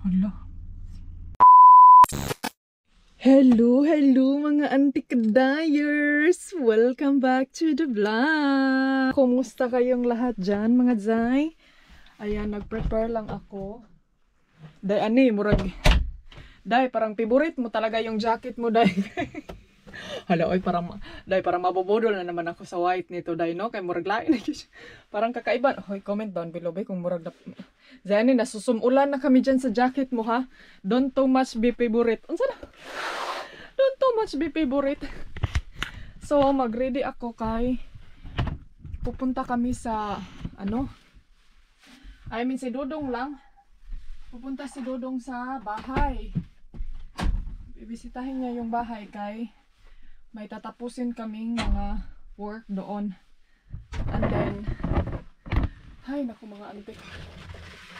Hala. Hello mga antikadayers! Welcome back to the vlog! Kumusta kayong lahat dyan mga Zay? Ayan, nag-prepare lang ako. Day, murag. Day, parang favorite mo talaga yung jacket mo, Day. Hala, oy, parang mabubudol na naman ako sa white nito, Day, no? Kay murag lain. Parang kakaiba. Hoy, comment down below, bay, kung murag na... Zani, nasusumulan na kami dyan sa jacket mo, ha? Don't too much be favorite. Unsa na? Don't too much be favorite. So, mag-ready ako kay... Pupunta kami sa... Ano? Si Dodong lang. Pupunta si Dodong sa bahay. Bibisitahin niya yung bahay kay... May tatapusin kaming mga work doon. And then... Ay, naku mga antik.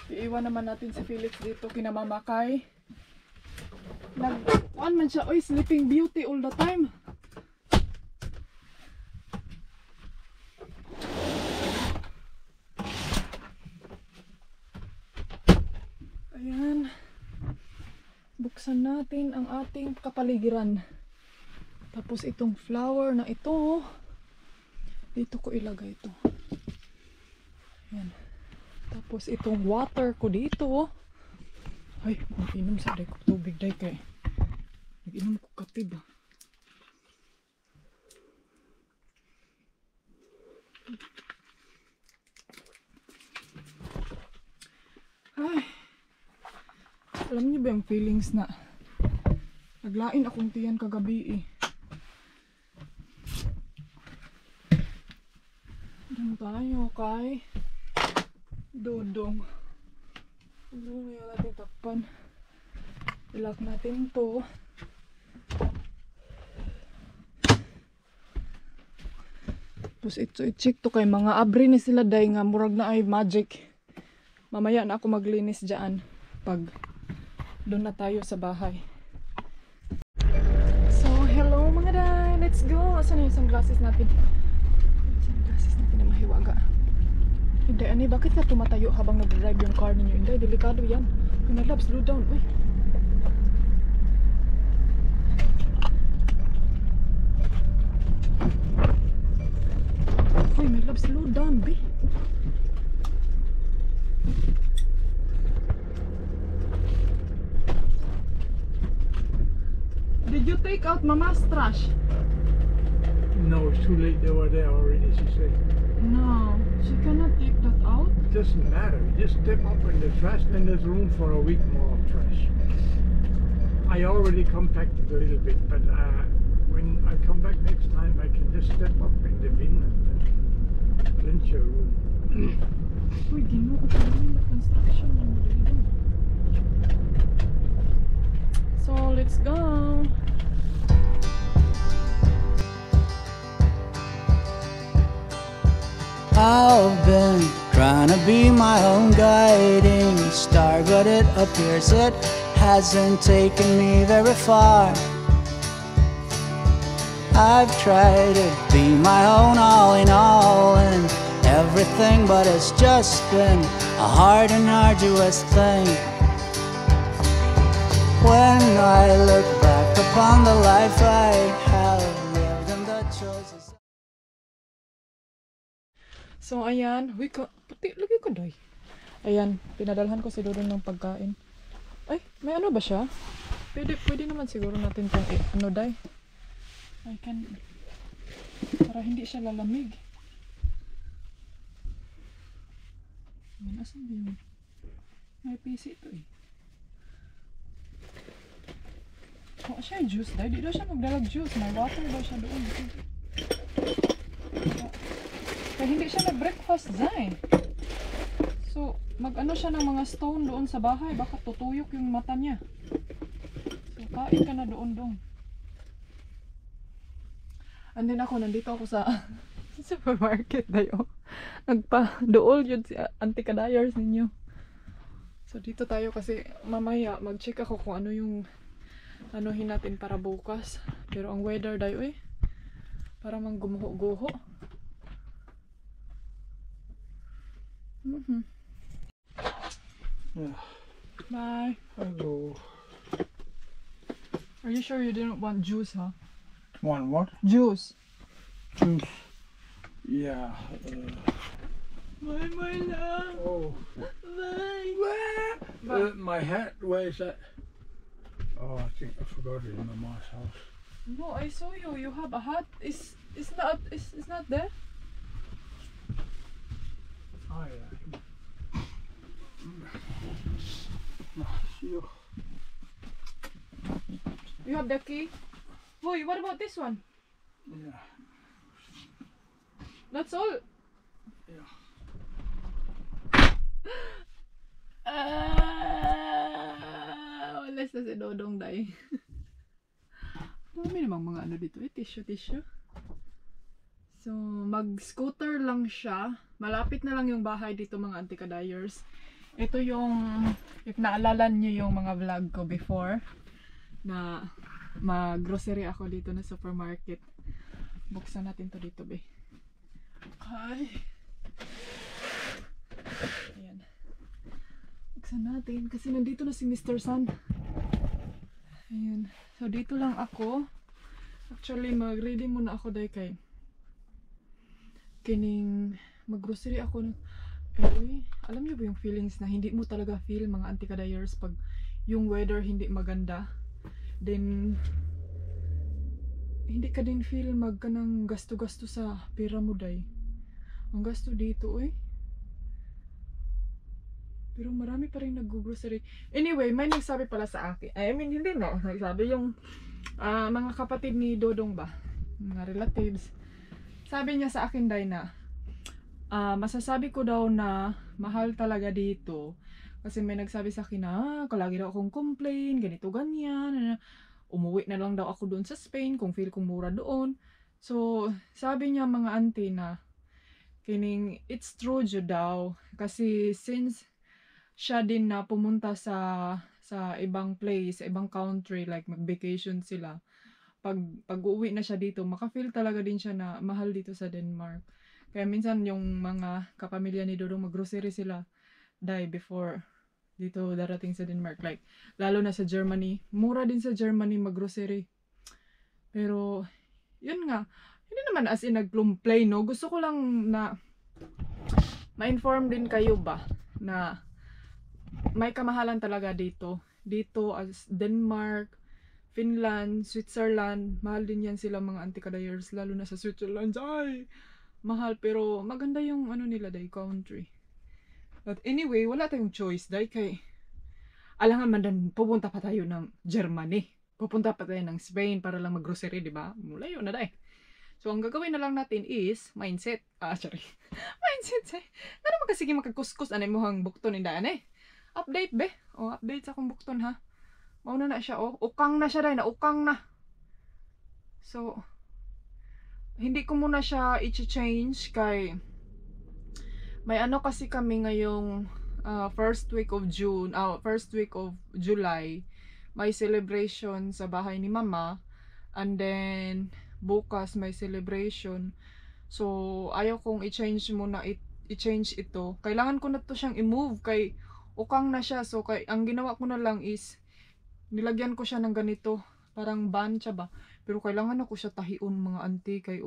Iiwan naman natin si Felix dito kinamamakay. Nag-on man siya, oy, sleeping beauty all the time. Ayan. Buksan natin ang ating kapaligiran. Tapos itong flower na ito, dito ko ilagay ito. Ayan. Tapos itong water ko dito. Ay, mag-inom sa day ko tubig day kay. Nag-inom ko katib. Ay. Alam niyo ba yung feelings na naglain akong tiyan kagabi eh. Doon tayo kay Dodong. Ano ngayon natin takpan? Ilak natin to. Tapos ito i-check to kay mga abri ni sila day nga murag na ay magic. Mamaya na ako maglinis dyan pag doon na tayo sa bahay. So hello mga day, let's go. Asan yung sunglasses natin? Sunglasses natin na mahiwaga. Hindi, bakit ka tumatayo habang nag-drive yung car ninyo? Hindi, delikado yan. My love, slow down. Uy. Uy, my love, slow down, be. Did you take out Mama's trash? No, it's too late. They were there already, she said. No, she cannot take that out. It doesn't matter. You just step up in the trash, then there's room for a week more of trash. I already compacted a little bit, but when I come back next time, I can just step up in the bin and then plenty of room. Uy, ginoo ko yung construction ng dito. So, let's go. I've been trying to be my own guiding star, but it appears it hasn't taken me very far. I've tried to be my own all in all and everything, but it's just been a hard and arduous thing. When I look back upon the life I have lived and the choices. So, ayan. Uy, puti. Lagi ko, day. Ayan. Pinadalhan ko si Dodong ng pagkain. Ay, may ano ba siya? Pwede naman siguro natin itong ano, day. I can... Para hindi siya lalamig. Asan ba yun? May PC ito eh. Oh, siya yung juice, day. Di daw siya magdalag juice. May water daw siya doon. Kaya hindi siya nag-breakfast dyan. So, mag-ano siya ng mga stone doon sa bahay. Baka tutuyok yung mata niya. So, kain ka na doon. And then ako, nandito ako sa supermarket dayo. Nagpa-dool yun si antikadayers ninyo. So, dito tayo kasi mamaya mag-check ako kung ano yung anuhin natin para bukas. Pero ang weather dayo eh. Para mang gumuho-guho. Bye. Hello. Are you sure you didn't want juice, huh? Want what? Juice. Juice. Yeah. Bye, my love. Oh. Bye. My hat, where is that? Oh, I think I forgot it in my mom's house. No, I saw you. You have a hat. It's not there. Oh, yeah. You. You have the key. Boy, what about this one? Yeah. That's all. Yeah. Walas na si Dodong day. Marami namang mga ano dito tissue. So, mag-scooter lang siya. Malapit na lang yung bahay dito mga antikadayers. Ito yung, if naalala niyo yung mga vlog ko before, na mag-grocery ako dito na supermarket. Buksan natin to dito, be. Ay. Ayan. Buksan natin kasi nandito na si Mr. Sun. Ayan. So, dito lang ako. Actually, mag-ready muna ako dahil kay kining mag-grocery ako. Anyway, alam niyo ba yung feelings na hindi mo talaga feel mga antikadayers pag yung weather hindi maganda? Then, hindi ka din feel magkanang gasto-gasto sa pera mo day. Ang gasto dito, Pero marami pa rin nag-grocery. Anyway, may nagsabi pala sa akin. I mean, hindi no. Nagsabi yung mga kapatid ni Dodong ba? Mga relatives. Sabi niya sa akin, day na masasabi ko daw na mahal talaga dito. Kasi may nagsabi sa akin na lagi daw akong complain, ganito, ganyan. Umuwi na lang daw ako doon sa Spain kung feel kong mura doon. So, sabi niya mga auntie na kining it's true jo daw. Kasi since siya din na pumunta sa ibang place, sa ibang country, like mag-vacation sila. Pag uwi na siya dito, maka-feel talaga din siya na mahal dito sa Denmark. Kaya minsan yung mga kapamilya ni Dodong mag-grocery sila before dito darating sa Denmark. Like, lalo na sa Germany. Mura din sa Germany mag-grocery. Pero, yun nga. Hindi naman as in nag-complain, no? Gusto ko lang na ma-inform din kayo ba na may kamahalan talaga dito. Dito as Denmark, Finland, Switzerland, mahal din yan sila mga antikadayers, lalo na sa Switzerland. Ay, mahal, pero maganda yung ano nila day, country. But anyway, wala tayong choice day kay alangan man din pupunta pa tayo ng Germany. Pupunta pa tayo ng Spain para lang mag-grocery, di ba? Mula yun na day. So, ang gagawin na lang natin is mindset. Sorry. Mindset, Ano naman kasi magkakuskus anay mo hang bukton indaan Update, be. Update sa akong bukton, ha. Mauna na siya, ukang na siya day, naukang na. So, hindi ko muna siya i-change kay may ano kasi kami ngayong first week of July. May celebration sa bahay ni Mama. And then, bukas may celebration. So, ayaw kong i-change muna, i-change ito. Kailangan ko na to siyang i-move kay ukang na siya. So, ang ginawa ko na lang is nilagyan ko siya ng ganito. Parang band siya ba? Pero kailangan ako siya tahion mga auntie kay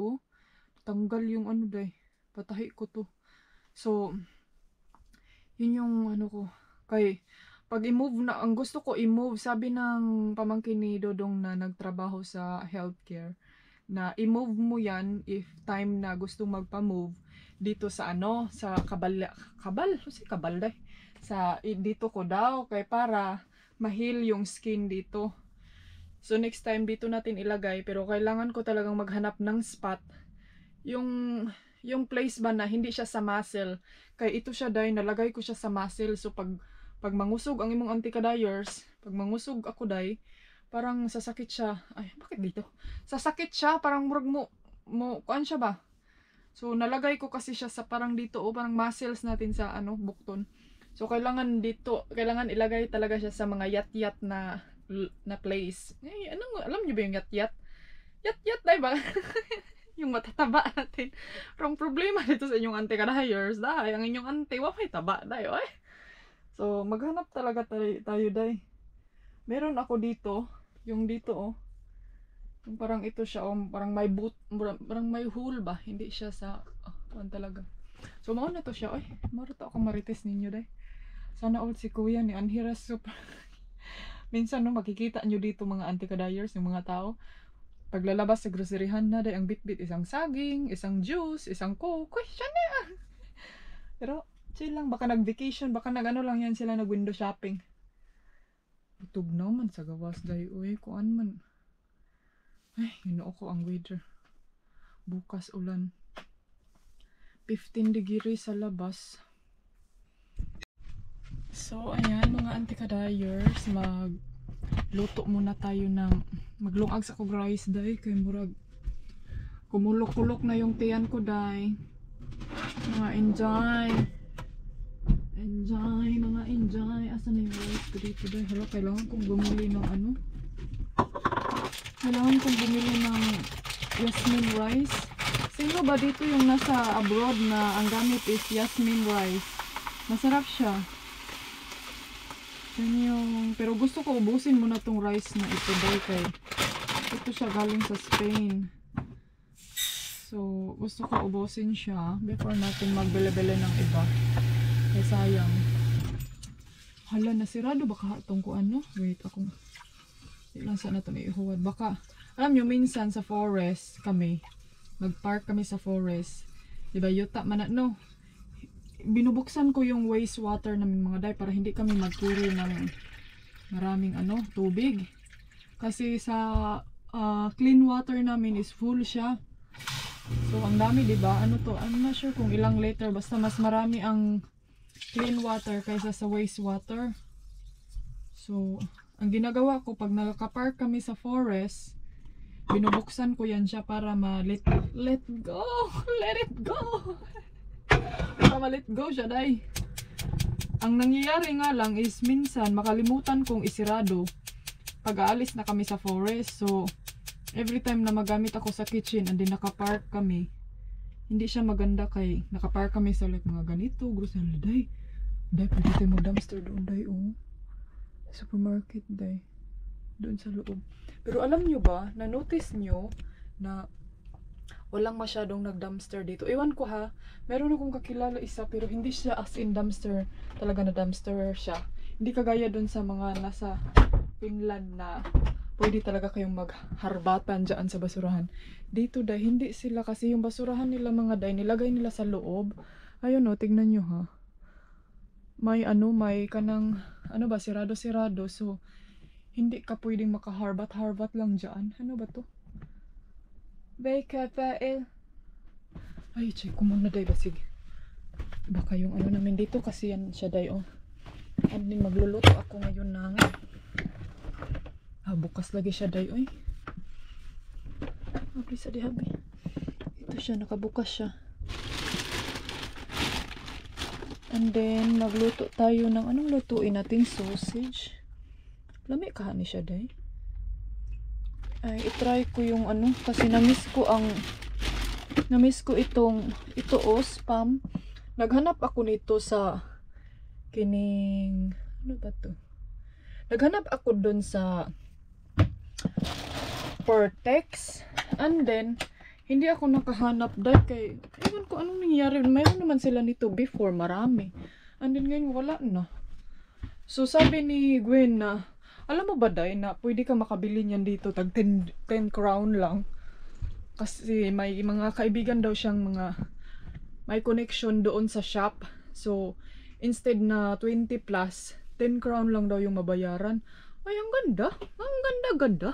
tanggal yung ano day. Patahi ko to. So, yun yung ano ko. Kay, pag i-move na, ang gusto ko i-move, sabi ng pamangkin ni Dodong na nagtrabaho sa healthcare, na i-move mo yan if time na gusto magpa-move dito sa sa Kabal, day. Dito ko daw, kay para ma-heal yung skin dito. So, next time dito natin ilagay, pero kailangan ko talagang maghanap ng spot. Yung place ba na hindi siya sa muscle. Kaya ito siya day, nalagay ko siya sa muscle. So pag mangusog ang imong antikadayers, pag mangusog ako day, parang sasakit siya. Ay, bakit dito? Sasakit siya, parang murag mo kuan siya ba? So nalagay ko kasi siya sa parang dito, parang muscles natin sa bukton. So kailangan ilagay talaga siya sa mga yat-yat na place. Alam niyo ba yung yat-yat? Yat-yat day ba? Yung matataba natin. Wrong problema dito sa inyong antikadayers. Ang inyong ante, wapay taba dayo So, maghanap talaga tayo day. Meron ako dito, yung dito oh. Yung parang ito siya oh, parang may parang may hole ba? Hindi siya sa talaga. So, mao na to siya oy. Marito ako marites ninyo day. Sana all si Kuya ni Anhiras super. Minsan no makikita nyo dito mga anti-kadayers, yung mga tao. Paglalabas sa groceryhan na day ang bitbit isang saging, isang juice, isang coke. Uy, siya na. Pero chill lang, baka nag-vacation, baka nag-ano lang yan sila, nag-window shopping. Utog naman sa gawas day. Uy, kuan man. Ay, ginoo ko ang weather. Bukas ulan. 15 degrees sa labas. So, ayan mga anti-kadayers, magluto muna tayo ng maglungag sa kog rice day kay murag kumulok-kulok na yung tiyan ko day. Mga enjoy. Enjoy, mga enjoy. Asa na yung rice ko dito day? Hala, kailangan kong bumili ng ano? Kailangan kong bumili ng Yasmin rice. Sino ba dito yung nasa abroad na ang gamit is Yasmin rice? Masarap siya. Yan yung, pero gusto ko ubusin muna tong rice na ito dahil kay ito siya galing sa Spain. So, gusto ko ubusin siya before natin magbili-bili ng iba. Kaya sayang. Hala, nasirado baka itong ko ano? Wait, ako. Hindi lang sana ito ihuwad. Baka, alam nyo, minsan sa forest kami, nag-park kami sa forest. Diba, yuta man no? Binubuksan ko yung wastewater namin mga day para hindi kami mag-carry ng maraming ano, tubig. Kasi sa clean water namin is full siya. So, ang dami, diba? Ano to? I'm not sure kung ilang liter. Basta mas marami ang clean water kaysa sa wastewater. So, ang ginagawa ko, pag nagka-park kami sa forest, binubuksan ko yan siya para let go! Let it go! Para ma-let go siya, day. Ang nangyayari nga lang is minsan makalimutan kong isirado pag aalis na kami sa forest. So, every time na magamit ako sa kitchen and then nakapark kami, hindi siya maganda kay nakapark kami sa like mga ganito, grocery day. Day, pwede tayo mag-dumpster doon, day, oh. Supermarket, day. Doon sa loob. Pero alam nyo ba, na-notice nyo na walang masyadong nag-dumpster dito. Ewan ko ha, meron akong kakilala isa pero hindi siya as in dumpster. Talaga na dumpster siya. Hindi kagaya doon sa mga nasa Finland na pwede talaga kayong magharbatan dyan sa basurahan. Dito dahil hindi sila kasi yung basurahan nila mga day, nilagay nila sa loob. Ayun o, tignan nyo ha. May ano, may kanang, ano ba, sirado-sirado. So, hindi ka pwedeng makaharbat-harbat lang dyan. Ano ba to? Bekapail. Ay, check ko muna day ba, sige. Baka yung ano namin dito kasi yan siya day, oh. And then magluluto ako ngayon ng bukas lagi siya day, oy. Abli sa dihabi. Ito siya, nakabukas siya. And then magluto tayo ng anong lutuin natin, sausage. Lami ka ni siya day. Ay, itry ko yung ano kasi namiss ko ito spam. Naghanap ako nito sa kining ano ba to? Naghanap ako dun sa Portex and then hindi ako nakahanap dahil kay ewan ko anong nangyari. Mayroon naman sila nito before, marami. And then ngayon wala na. So sabi ni Gwen na alam mo ba day na pwede ka makabili niyan dito tag 10 crown lang. Kasi may mga kaibigan daw siyang may connection doon sa shop. So instead na 20 plus, 10 crown lang daw yung mabayaran. Ay, ang ganda. Ang ganda-ganda.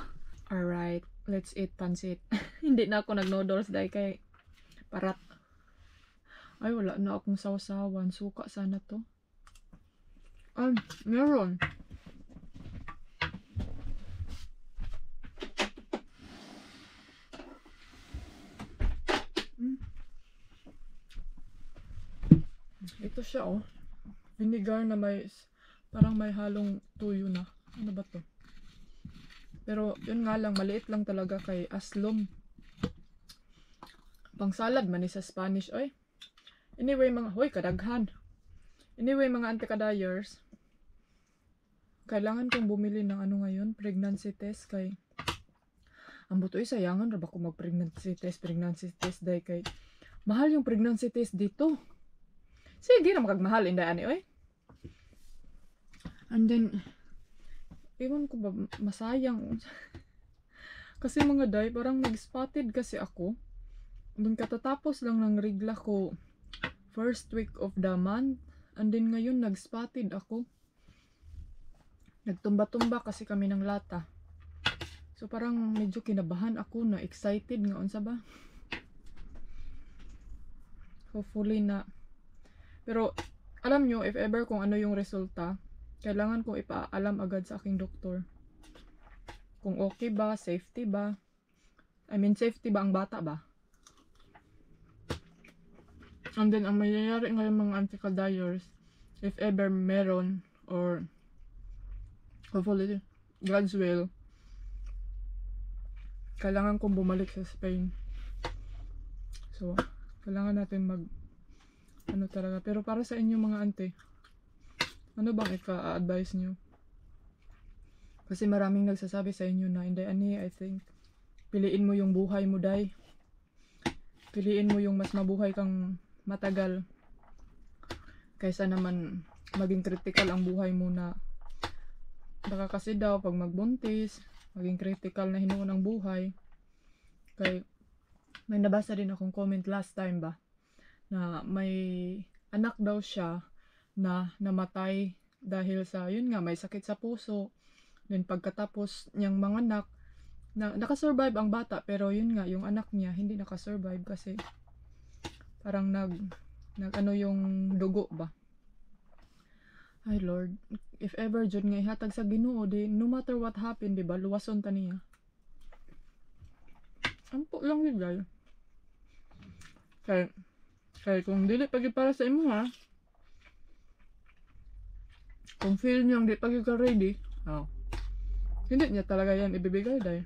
Alright, let's eat pancit. Hindi na ako nag-noodles dahil kay parat. Ay, wala na akong sausawan. Suka sana to. Ay, meron. Ito siya, oh. Vinegar na may, parang may halong tuyo na. Ano ba to? Pero, yun nga lang, maliit lang talaga kay aslom. Pang salad man sa Spanish, oy. Anyway, mga, hoy, kadaghan. Anyway, mga anti-kadayers, kailangan kong bumili ng ano ngayon, pregnancy test kay ang buto sayangan ra ba ko mag pregnancy test day kay mahal yung pregnancy test dito. Sige na makagmahal inday ani oy. And then ewan ko ba masayang kasi mga day parang nag-spotted kasi ako. Then katatapos lang ng regla ko first week of the month, and then ngayon nag-spotted ako. Nagtumba-tumba kasi kami ng lata. So parang medyo kinabahan ako na excited nga unsa ba. Hopefully na. Pero alam nyo, if ever kung ano yung resulta, kailangan kong ipaalam agad sa aking doktor. Kung okay ba, safety ba. I mean, safety ba ang bata ba? And then, ang mayayari ngayon mga anti-dayers, if ever meron, or hopefully, God's will, kailangan kong bumalik sa Spain. So, kailangan natin ano talaga. Pero para sa inyo mga ante, ano bang ika-advise nyo? Kasi maraming nagsasabi sa inyo na, hindi, ani, I think, piliin mo yung buhay mo, day. Piliin mo yung mas mabuhay kang matagal. Kaysa naman, maging critical ang buhay mo na, baka kasi daw, pag magbuntis, maging critical na hinuon ang buhay. Kaya, may nabasa din akong comment last time ba, na may anak daw siya, na namatay dahil sa, yun nga, may sakit sa puso. Then pagkatapos niyang manganak, nakasurvive ang bata, pero yun nga, yung anak niya hindi nakasurvive kasi parang nag ano yung dugo ba. Ay Lord, if ever jud nga ihatag sa Ginoo, di no matter what happened, di ba, luwason ta niya. Ampo lang yun guys. Kaya kung dili pagi para sa imo ha, kung feel niyo di pagi ka ready, hindi niya talaga yan ibibigay dahil.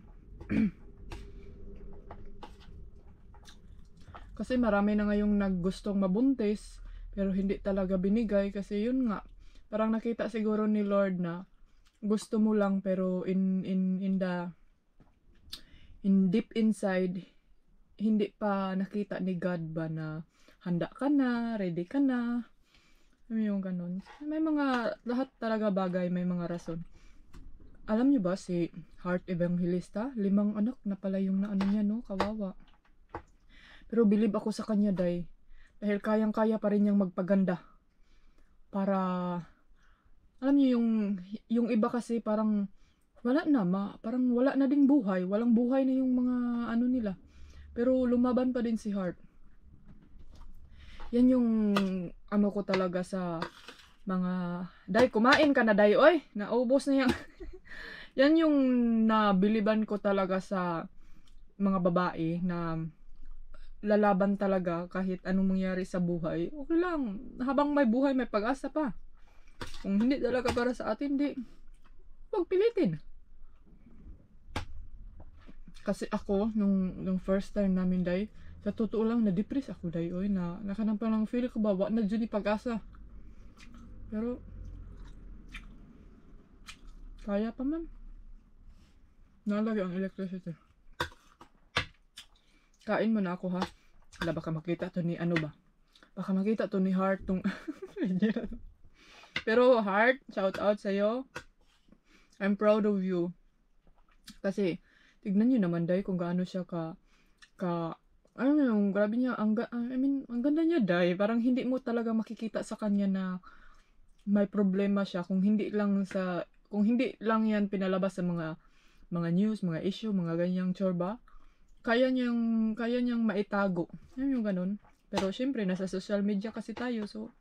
Kasi marami na ngayong naggustong mabuntis pero hindi talaga binigay kasi yun nga, parang nakita siguro ni Lord na gusto mo lang pero in deep inside hindi pa nakita ni God ba na handa ka na, ready ka na. Yung ganun. May mga, lahat talaga bagay, may mga rason. Alam nyo ba si Heart Evangelista? 5 anak na pala yung naano niya, no? Kawawa. Pero believe ako sa kanya, day. Dahil kayang-kaya pa rin niyang magpaganda. Para, alam nyo yung iba kasi parang, wala na, parang wala na ding buhay. Walang buhay na yung mga ano nila. Pero lumaban pa din si Heart. Yan yung ano ko talaga sa mga, day, kumain ka na, day, oy. Naubos na yan. Yan yung nabiliban ko talaga sa mga babae na lalaban talaga kahit anong mangyari sa buhay. Okay lang. Habang may buhay, may pag-asa pa. Kung hindi talaga para sa atin, di. Huwag pilitin. Kasi ako, nung first time namin, day, sa totoo lang, na-depress ako, day, oy. Nakanang parang feel ko ba, na dyan pag-asa. Pero, kaya pa man. Nalagay ang electricity. Kain mo na ako ha. Wala, baka makita to ni ano ba. Baka makita to ni Heart tong pero Heart, shout out sa'yo. I'm proud of you. Kasi tignan nyo naman, day, kung gaano siya ano yung grabe niya, ang ganda niya, day. Parang hindi mo talaga makikita sa kanya na may problema siya kung hindi lang yan pinalabas sa mga news, mga issue, mga ganyang chorba. Kaya niyang maitago. Yan yung ganun. Pero syempre, nasa social media kasi tayo, so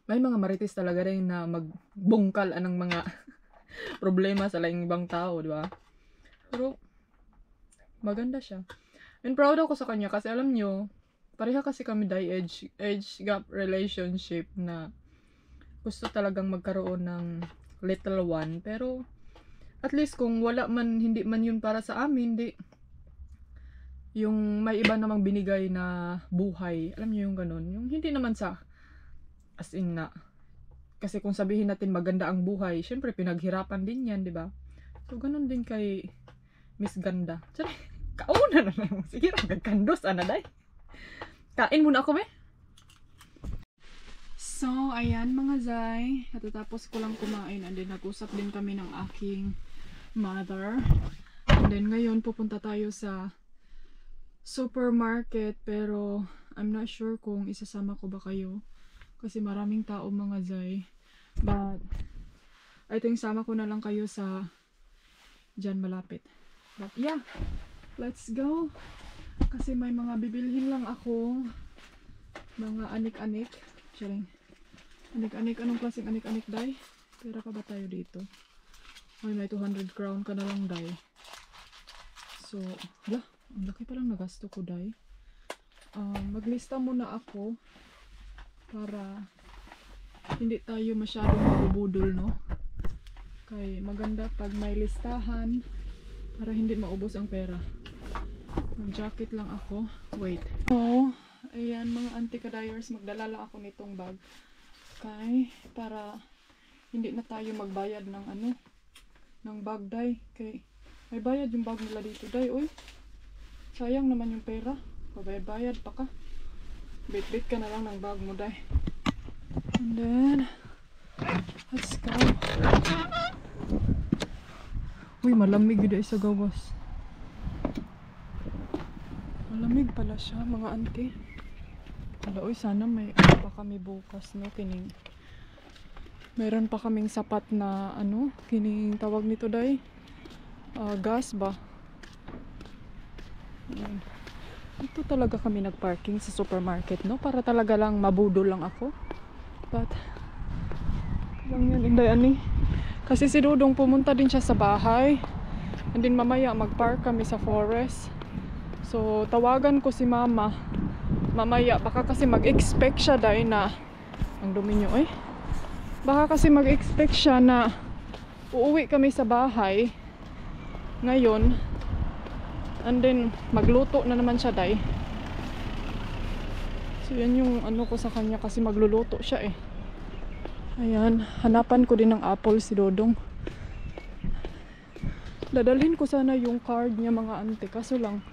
may mga marites talaga rin na magbungkal anang mga problema sa laing ibang tao, di ba? Pero maganda siya. And proud ako sa kanya kasi alam nyo, pareha kasi kami age gap relationship na gusto talagang magkaroon ng little one. Pero at least kung wala man, hindi man yun para sa amin, di. Yung may iba namang binigay na buhay. Alam niyo yung ganun. Yung hindi naman sa, as in na, Kasi kung sabihin natin maganda ang buhay, syempre pinaghirapan din yan, di ba? So, ganun din kay Miss Ganda. Sorry, kauna na lang. Sige, nagkandos, day. Kain muna ako, So, ayan mga Zay. Natatapos ko lang kumain. And then, nag-usap din kami ng aking mother. And then, ngayon, pupunta tayo sa supermarket. Pero, I'm not sure kung isasama ko ba kayo. Kasi maraming tao mga Zay. But, I think sama ko na lang kayo sa dyan malapit. But, yeah. Let's go. Kasi may mga bibilhin lang ako. Mga anik-anik. Charing. Anik-anik. Anong klaseng anik-anik, Day? Pera pa ba tayo dito? Ay, may 200 crown ka na lang, Day. So, hala. Ang laki palang nagasto ko, Day. Maglista muna ako. Para hindi tayo masyadong mabubudol, no? Kaya maganda pag may listahan para hindi maubos ang pera. Mag-jacket lang ako. Wait. So, ayan mga anti-kadayers, magdala lang ako nitong bag. Okay? Para hindi na tayo magbayad ng ano, ng bag, Day. Okay? May bayad yung bag nila dito, Day. Uy, sayang naman yung pera. Pabayad-bayad pa ka. Bit-bit ka na lang ng bag mo, Day. And then, let's go. Uy, malamig yun sa gawas. Malamig pala siya, mga auntie. Hala, uy, sana may ano pa kami bukas, no? Kining meron pa kaming sapat na ano, kining tawag nito, Day. Gas ba? Ito talaga kami nagparking sa supermarket, no? Para talaga lang mabudol lang ako. But lang yan, Inday, ani. Kasi si Dudong pumunta din siya sa bahay. And then mamaya magpark kami sa forest. So tawagan ko si Mama. Mamaya baka kasi mag-expect siya, Day, na ang dumi nyo, eh. Baka kasi mag-expect siya na uuwi kami sa bahay ngayon. And then, magluto na naman siya, Day. So, yan yung ano ko sa kanya kasi magluluto siya, eh. Ayan, hanapan ko din ng apple si Dodong. Dadalhin ko sana yung card niya, mga ante. Kaso lang,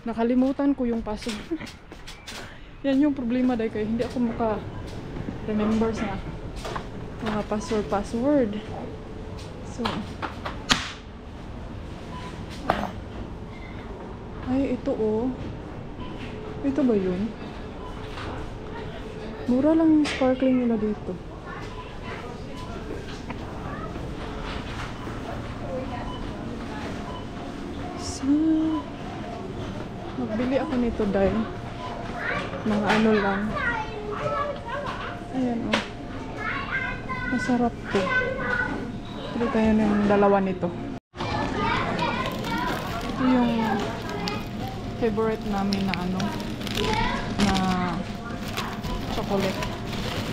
nakalimutan ko yung password. Yan yung problema, Day, kaya hindi ako maka-remember sa mga password. So, ay, ito, oh. Ito ba yun? Mura lang yung sparkling nila dito. So, magbili ako nito, Day. Mga ano lang. Ayan, oh. Masarap to. Pili tayo ng dalawa nito. Ito yung favorite namin na ano, na chocolate.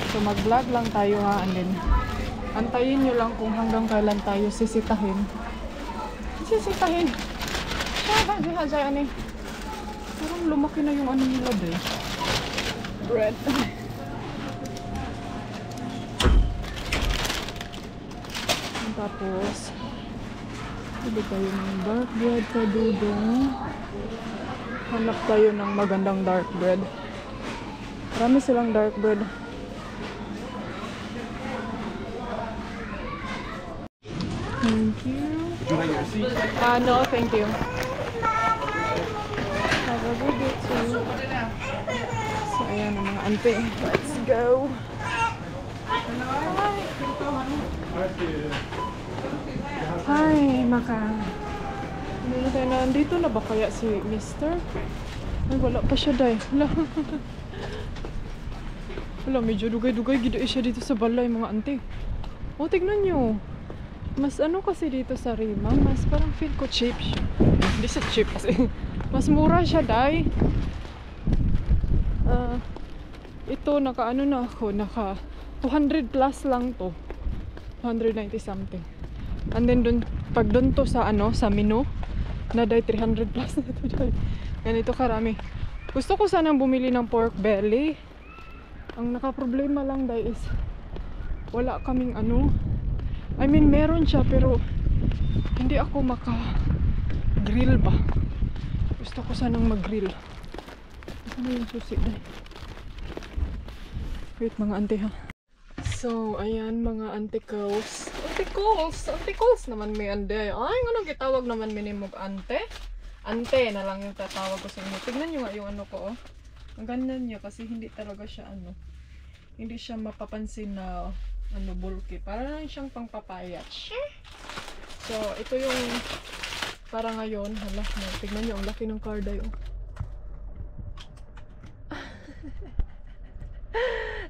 So mag-vlog lang tayo, ha, and then antayin nyo lang kung hanggang kailan tayo sisitahin. Ani. Parang lumaki na yung ano nila, Day. Bread. Tapos bili tayo ng dark bread kay Dudong. Hanap tayo ng magandang dark bread. Marami silang dark bread. Thank you. Would you like your receipt? No, thank you. Have a good day too. So, ayan ang mga ante. Let's go. Hi, Maka. Nandito na ba kaya si Mr.? Ay, wala pa siya, Day. Wala, medyo dugay-dugay gida siya dito sa balay, mga ante. O, tignan nyo. Mas ano kasi dito sa Rima, mas parang feel ko cheap siya. Hindi sa cheap kasi. Mas mura siya, Day. Ito, naka 200 plus lang to. 290 something. And then pag dun to sa sa menu, na Day 300 plus na ito, Day. Ganito karami. Gusto ko sanang bumili ng pork belly. Ang nakaproblema lang, Day, is wala kaming ano. I mean, meron siya pero hindi ako maka-grill ba. Gusto ko sanang mag-grill. Ano yung susi na? Wait, mga ante ha. So, ayan mga antikos. Antikos naman may ande. Ay, anong gitawag naman minimog ante? Ante na lang yung tatawag ko sa inyo. Tignan nyo nga yung ano ko, oh. Ang ganda niya kasi hindi talaga siya ano. Hindi siya mapapansin na ano, bulky. Para lang siyang pangpapayat. So, ito yung para ngayon. Hala, tignan nyo, ang laki ng card ay, oh.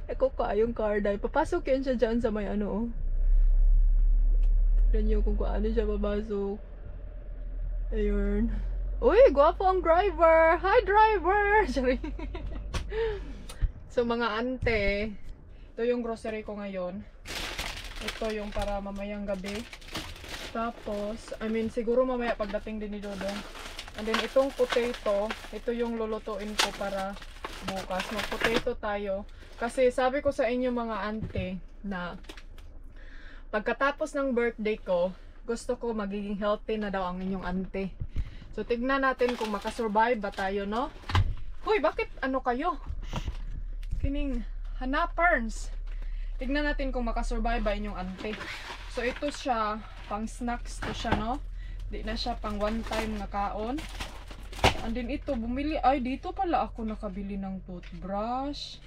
Eko ka, yung card ay. Papasok yan siya dyan sa may ano, oh. Tignan nyo kung paano siya papasok. Ayun. Uy, gwapo ang driver! Hi, driver! Sorry. So, mga ante, ito yung grocery ko ngayon. Ito yung para mamayang gabi. Tapos, I mean, siguro mamaya pagdating din ni Dodong. And then, itong potato, ito yung lulutuin ko para bukas. Mag-potato tayo. Kasi sabi ko sa inyo mga ante na pagkatapos ng birthday ko, gusto ko magiging healthy na daw ang inyong ante. So, tignan natin kung makasurvive ba tayo, no? Hoy, bakit ano kayo? Kining hanaperns. Tignan natin kung makasurvive ba inyong ante. So, ito siya, pang snacks to siya, no? Di na siya pang one time na kaon. And then ito, bumili. Ay, dito pala ako nakabili ng toothbrush.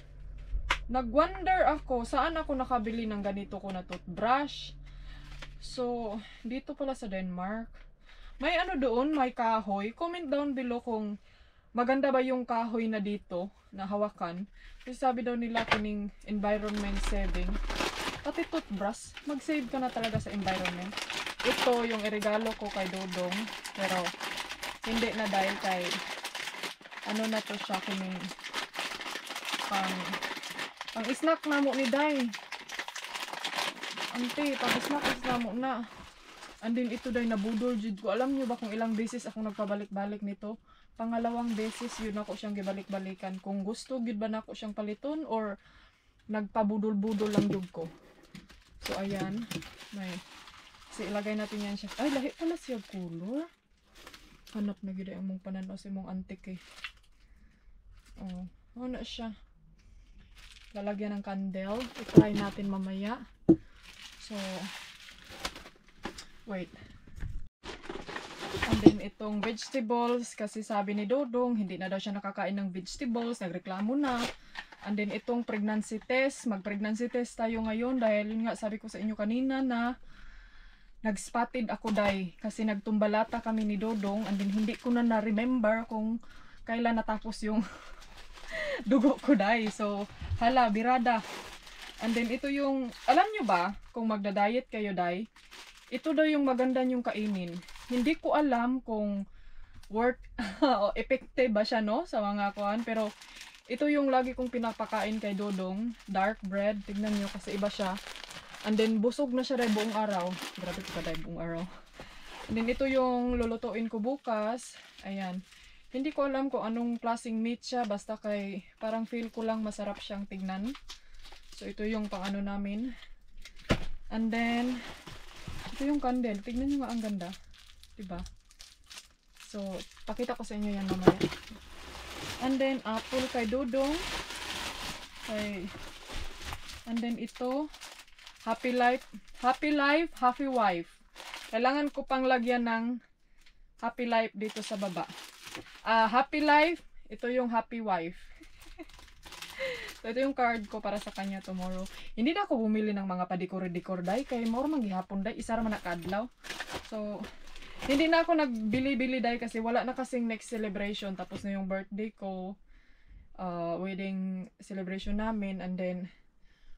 Nag-wonder ako, saan ako nakabili ng ganito ko na toothbrush. So, dito pala sa Denmark. May ano doon, may kahoy. Comment down below kung maganda ba yung kahoy na dito, na hawakan. Kasi sabi daw nila kining environment saving. Pati toothbrush, mag-save ka na talaga sa environment. Ito yung iregalo ko kay Dodong. Pero, hindi na dahil kay, ano na to siya, kining pang snack na mo ni Day. Ante, pang snack na mo na. And then ito day nabudol jud ko. Alam niyo ba kung ilang beses ako nagpabalik-balik nito? Pangalawang beses yun ako siyang gibalik-balikan. Kung gusto gid ba nako siyang paliton or nagpabudol-budol lang jud ko. So ayan, may kasi ilagay natin yan siya. Ay, lahi pala siya color. Hanap na gid ang mong pananaw sa mong antique eh. Oh, ano siya? Lalagyan ng candle. I-try natin mamaya. So, wait. And then itong vegetables, kasi sabi ni Dodong, hindi na daw siya nakakain ng vegetables, nagreklamo na. And then itong pregnancy test, mag-pregnancy test tayo ngayon dahil yun nga sabi ko sa inyo kanina na nag-spotted ako day kasi nagtumbalata kami ni Dodong and then hindi ko na na-remember kung kailan natapos yung dugo ko day. So, hala, birada. And then ito yung, alam nyo ba kung magda-diet kayo day, ito daw yung maganda nyong kainin. Hindi ko alam kung worth o effective ba siya no sa mga kuan, pero ito yung lagi kong pinapakain kay Dodong, dark bread. Tignan nyo kasi iba siya. And then busog na siya dahil buong araw. Grabe ko pa dahil buong araw. And then ito yung lulutuin ko bukas. Ayan. Hindi ko alam kung anong klaseng meat siya, basta kay parang feel ko lang masarap siyang tignan. So ito yung pang ano namin. And then ito yung candle. Tignan nyo nga ang ganda. Diba? So, pakita ko sa inyo yan mamaya. And then, apple kay Dodong. Okay. And then ito, Happy Life, Happy Wife. Kailangan ko pang lagyan ng Happy Life dito sa baba. Happy Life, ito yung Happy Wife. So, ito yung card ko para sa kanya tomorrow. Hindi na ako bumili ng mga padikor-dikor day. Kaya more manghihapon day. Isa raman nakadlaw. So, hindi na ako nagbili-bili day kasi wala na kasing next celebration. Tapos na yung birthday ko. Wedding celebration namin. And then,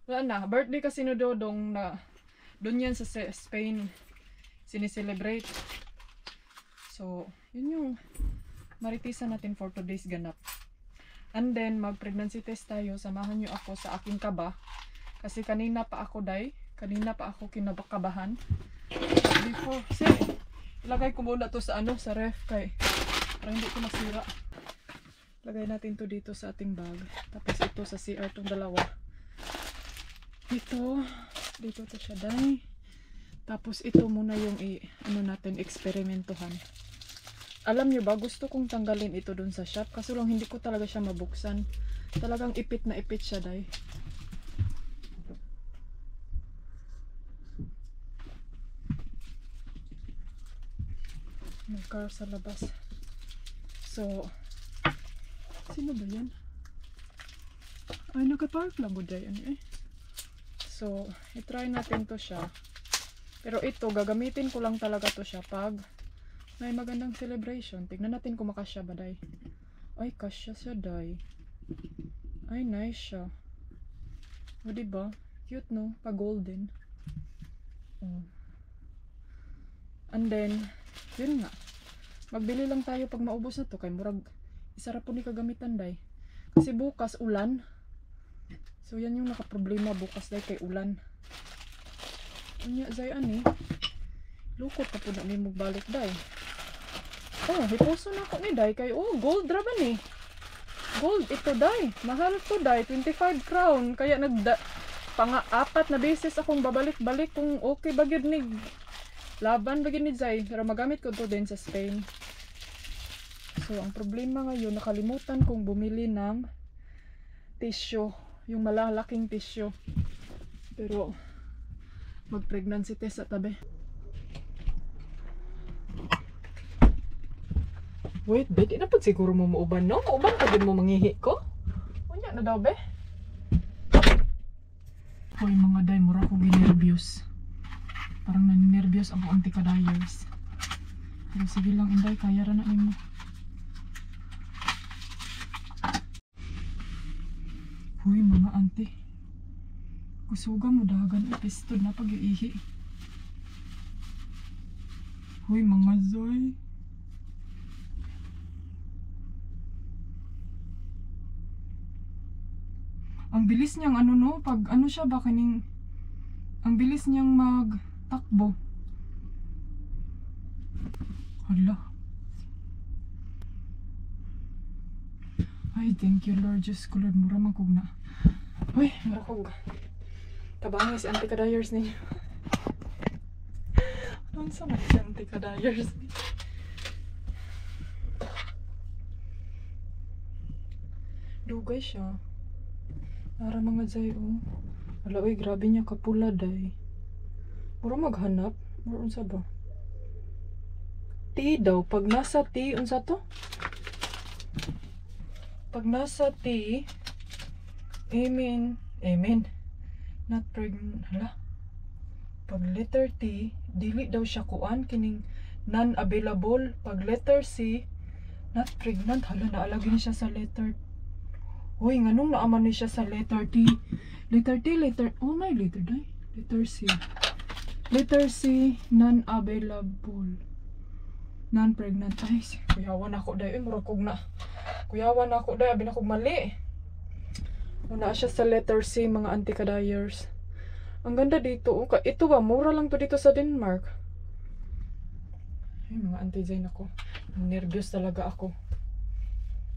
wala na. Birthday kasi no Dodong na doon yan sa Spain sinicelebrate. So, yun yung maritisan natin for today's ganap. And then, mag-pregnancy test tayo. Samahan nyo ako sa aking kaba. Kasi kanina pa ako, kanina pa ako kinabakabahan. Before, ilagay ko muna to sa sa ref kay para hindi ko masira. Lagay natin to dito sa ating bag. Tapos ito sa CR tong dalawa. Ito, Dito to siya, day. Tapos ito muna yung ano natin, eksperimentohan. Alam nyo ba, gusto kong tanggalin ito dun sa shop. Kaso lang hindi ko talaga siya mabuksan. Talagang ipit na ipit siya, day. May car sa labas. So, sino ba yan? Ay, nakapark lang ko day. Ano eh? So, itry natin to siya. Pero ito, gagamitin ko lang talaga to siya pag may magandang celebration. Tignan natin kung makasya ba, day. Ay, kasya siya, day. Ay, nice siya. O, diba? Cute, no? Pa golden. Oh. And then, yun nga. Magbili lang tayo pag maubos na to. Kay murag, isarap po ni kagamitan, day. Kasi bukas, ulan. So, yan yung nakaproblema bukas, day, kay ulan. Unya, zay, ani. Lukot pa po na may magbalik, day. Oh, hiposo na ako ni day. Kay, oh, gold raban eh. Gold, ito, day. Mahal to, day. 25 crown. Kaya pang-apat na beses akong babalik-balik kung okay ba gyud ni laban ba gyud ni zay. Pero magamit ko to din sa Spain. So, ang problema ngayon, nakalimutan kong bumili ng tissue. Yung malalaking tissue. Pero, mag-pregnancy test sa tabi. Wait, be, di na pag siguro mo mauban, no? Mauban pa din mo mangihi ko? Unya na daw, be? Hoy, mga day, mura ko ginervyos. Parang naninervyos ako anti-kadayers. Pero sige lang, inday, kaya ra na nimo. Hoy, mga auntie. Kusuga mo dagan, ipistod na pag-iihi. Hoy, mga zoy. Ang bilis niyang ano, no, pag ano siya ba kining, ang bilis niyang magtakbo. Hala. Ay, thank you Lord, Diyos ko Lord, mura man kog na. Uy, mura kog tabangis, anti-kadayers ninyo. Ano sa mga anti-kadayers ninyo? Dugay siya. Para mga zay, oh. Wala, uy, grabe niya kapula, day. Mura maghanap. Mura unsa ba? Tea daw. Pag nasa tea, unsa to? Pag nasa tea, amen. Not pregnant. Hala. Pag letter T, dili daw siya kuan. Kining non-available. Pag letter C, not pregnant. Hala, naalagi niya siya sa letter T. Hoy, nganong naaman ni siya sa letter T. Letter T, letter... Oh, may letter day. Letter C. Letter C, non-available. Non-pregnant. Ay, kuyawan ako day. Ay, murag kog na. Kuyawan ako day. Abi na kog mali. Una siya sa letter C, mga anti-kadayers. Ang ganda dito. Oh, ito ba? Mura lang to dito sa Denmark. Ay, mga anti-zain ako. Nervyos talaga ako.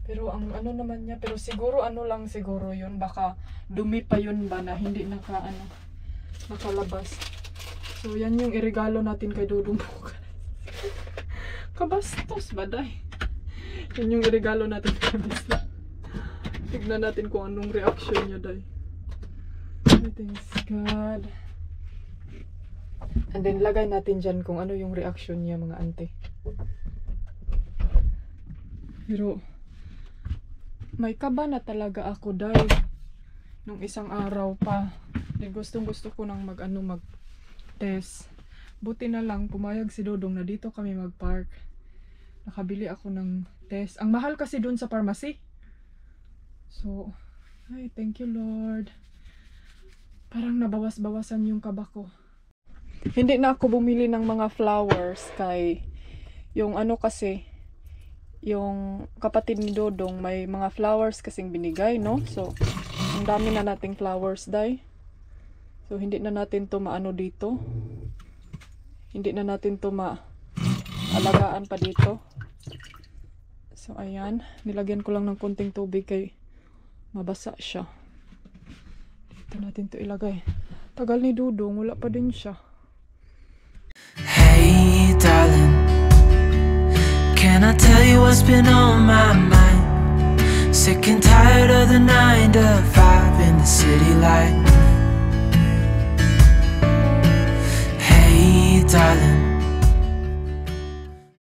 Pero ang ano naman niya, pero siguro ano lang siguro yun, baka dumi pa yun ba na hindi nakalabas. So yan yung iregalo natin kay Dudong bukas. Kabastos ba day? Yan yung iregalo natin kay Bisla. Tignan natin kung anong reaction niya day. Thanks God. And then lagay natin dyan kung ano yung reaction niya, mga ante. Pero may kaba na talaga ako dahil nung isang araw pa. Gustong gusto ko nang mag-test. Buti na lang pumayag si Dodong na dito kami mag-park. Nakabili ako ng test. Ang mahal kasi doon sa pharmacy. So, ay, thank you Lord. Parang nabawas-bawasan yung kaba ko. Hindi na ako bumili ng mga flowers kay yung ano kasi yung kapatid ni Dodong may mga flowers kasing binigay, no? So, ang dami na nating flowers, day. So, hindi na natin to maano dito. Hindi na natin to maalagaan pa dito. So, ayan. Nilagyan ko lang ng konting tubig kay mabasa siya. Dito natin to ilagay. Tagal ni Dudong, wala pa din siya. Hey darling, can I tell you what's been on my mind? Sick and tired of the 9